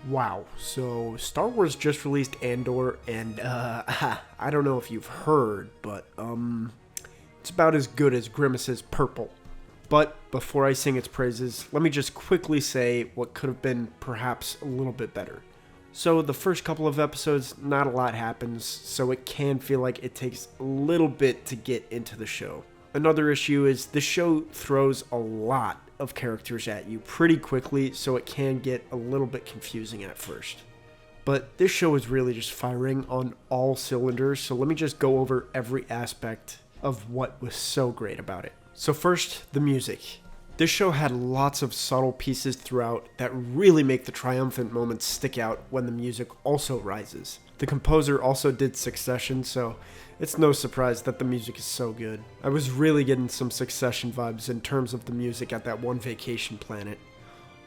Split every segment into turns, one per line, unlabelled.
Wow, so Star Wars just released Andor, and I don't know if you've heard, but it's about as good as Grimace's Purple. But before I sing its praises, let me just quickly say what could have been perhaps a little bit better. So the first couple of episodes, not a lot happens, so it can feel like it takes a little bit to get into the show. Another issue is the show throws a lot of characters at you pretty quickly, so it can get a little bit confusing at first. But this show is really just firing on all cylinders, so let me just go over every aspect of what was so great about it. So first, the music. This show had lots of subtle pieces throughout that really make the triumphant moments stick out when the music also rises. The composer also did Succession, so it's no surprise that the music is so good. I was really getting some Succession vibes in terms of the music at that one vacation planet.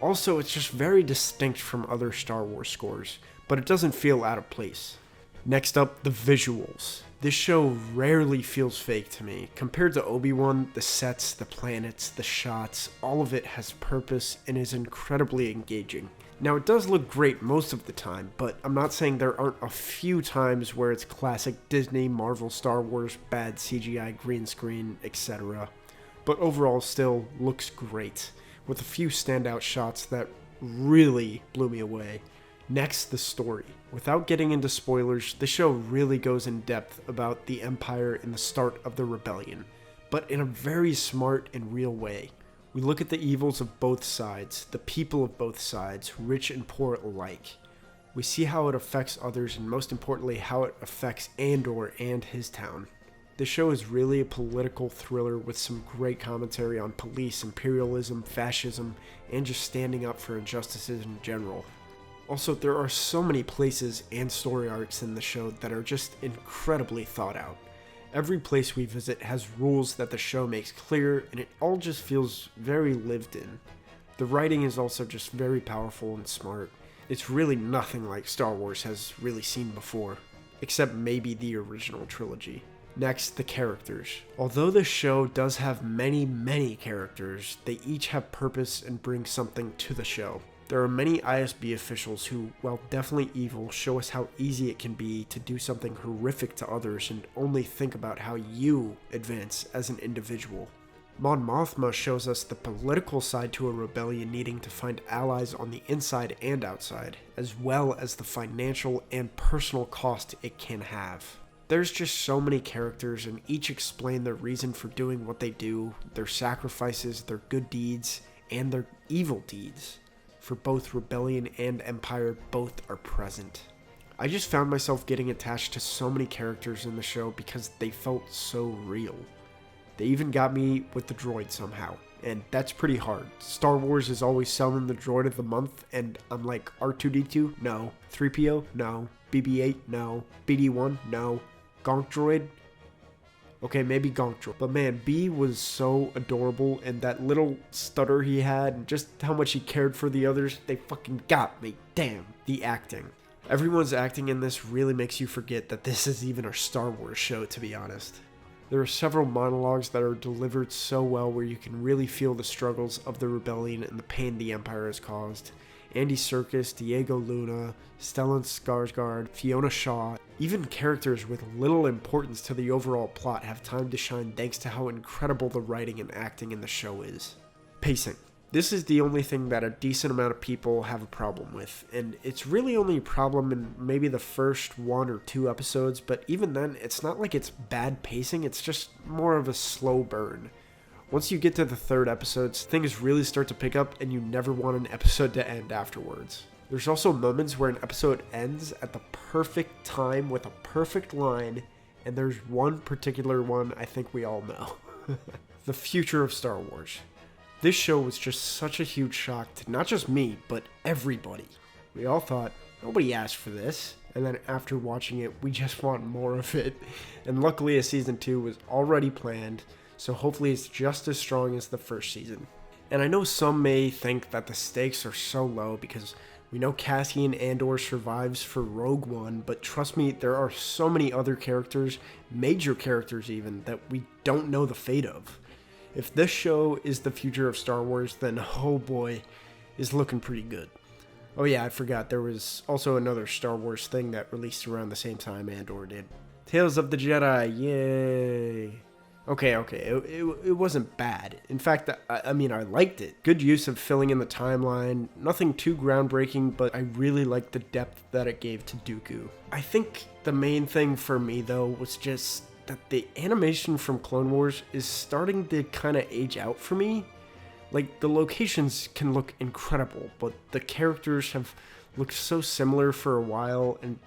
Also, it's just very distinct from other Star Wars scores, but it doesn't feel out of place. Next up, the visuals. This show rarely feels fake to me. Compared to Obi-Wan, the sets, the planets, the shots, all of it has purpose and is incredibly engaging. Now, it does look great most of the time, but I'm not saying there aren't a few times where it's classic Disney, Marvel, Star Wars, bad CGI, green screen, etc. But overall still looks great, with a few standout shots that really blew me away. Next, the story. Without getting into spoilers, the show really goes in depth about the Empire and the start of the rebellion, but in a very smart and real way. We look at the evils of both sides, the people of both sides, rich and poor alike. We see how it affects others, and most importantly, how it affects Andor and his town. The show is really a political thriller with some great commentary on police, imperialism, fascism, and just standing up for injustices in general. Also, there are so many places and story arcs in the show that are just incredibly thought out. Every place we visit has rules that the show makes clear, and it all just feels very lived in. The writing is also just very powerful and smart. It's really nothing like Star Wars has really seen before, except maybe the original trilogy. Next, the characters. Although the show does have many characters, they each have purpose and bring something to the show. There are many ISB officials who, while definitely evil, show us how easy it can be to do something horrific to others and only think about how you advance as an individual. Mon Mothma shows us the political side to a rebellion needing to find allies on the inside and outside, as well as the financial and personal cost it can have. There's just so many characters, and each explain their reason for doing what they do, their sacrifices, their good deeds, and their evil deeds. For both Rebellion and Empire, both are present. I just found myself getting attached to so many characters in the show because they felt so real. They even got me with the droid somehow, and that's pretty hard. Star Wars is always selling the droid of the month, and I'm like, R2-D2? No. 3PO? No. BB-8? No. BD-1? No. Gonk droid? Okay, maybe Gonk droid. But man, B was so adorable, and that little stutter he had, and just how much he cared for the others, they fucking got me. Damn. The acting. Everyone's acting in this really makes you forget that this is even a Star Wars show, to be honest. There are several monologues that are delivered so well where you can really feel the struggles of the rebellion and the pain the Empire has caused. Andy Serkis, Diego Luna, Stellan Skarsgård, Fiona Shaw, even characters with little importance to the overall plot have time to shine thanks to how incredible the writing and acting in the show is. Pacing. This is the only thing that a decent amount of people have a problem with, and it's really only a problem in maybe the first 1 or 2 episodes, but even then, it's not like it's bad pacing, it's just more of a slow burn. Once you get to the 3rd episodes, things really start to pick up and you never want an episode to end afterwards. There's also moments where an episode ends at the perfect time with a perfect line, and there's one particular one I think we all know. The future of Star Wars. This show was just such a huge shock to not just me, but everybody. We all thought, nobody asked for this, and then after watching it, we just want more of it. And luckily a season 2 was already planned, so hopefully it's just as strong as the first season. And I know some may think that the stakes are so low because we know Cassian Andor survives for Rogue One, but trust me, there are so many other characters, major characters even, that we don't know the fate of. If this show is the future of Star Wars, then oh boy, it's looking pretty good. Oh yeah, I forgot. There was also another Star Wars thing that released around the same time Andor did. Tales of the Jedi, yay! Okay, it wasn't bad. In fact, I mean, I liked it. Good use of filling in the timeline. Nothing too groundbreaking, but I really liked the depth that it gave to Dooku. I think the main thing for me, though, was just that the animation from Clone Wars is starting to kind of age out for me. Like, the locations can look incredible, but the characters have looked so similar for a while, and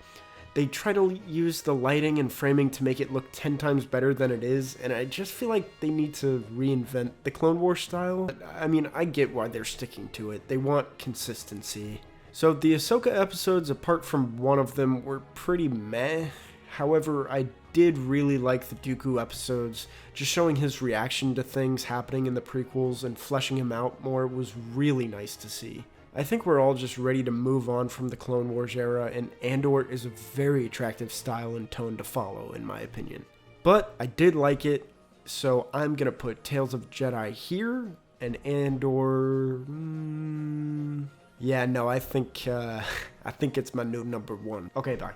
they try to use the lighting and framing to make it look 10 times better than it is, and I just feel like they need to reinvent the Clone Wars style. I mean, I get why they're sticking to it. They want consistency. So the Ahsoka episodes, apart from one of them, were pretty meh. However, I did really like the Dooku episodes. Just showing his reaction to things happening in the prequels and fleshing him out more was really nice to see. I think we're all just ready to move on from the Clone Wars era, and Andor is a very attractive style and tone to follow, in my opinion. But I did like it, so I'm gonna put Tales of Jedi here, and Andor... yeah, no, I think it's my new number one. Okay, bye.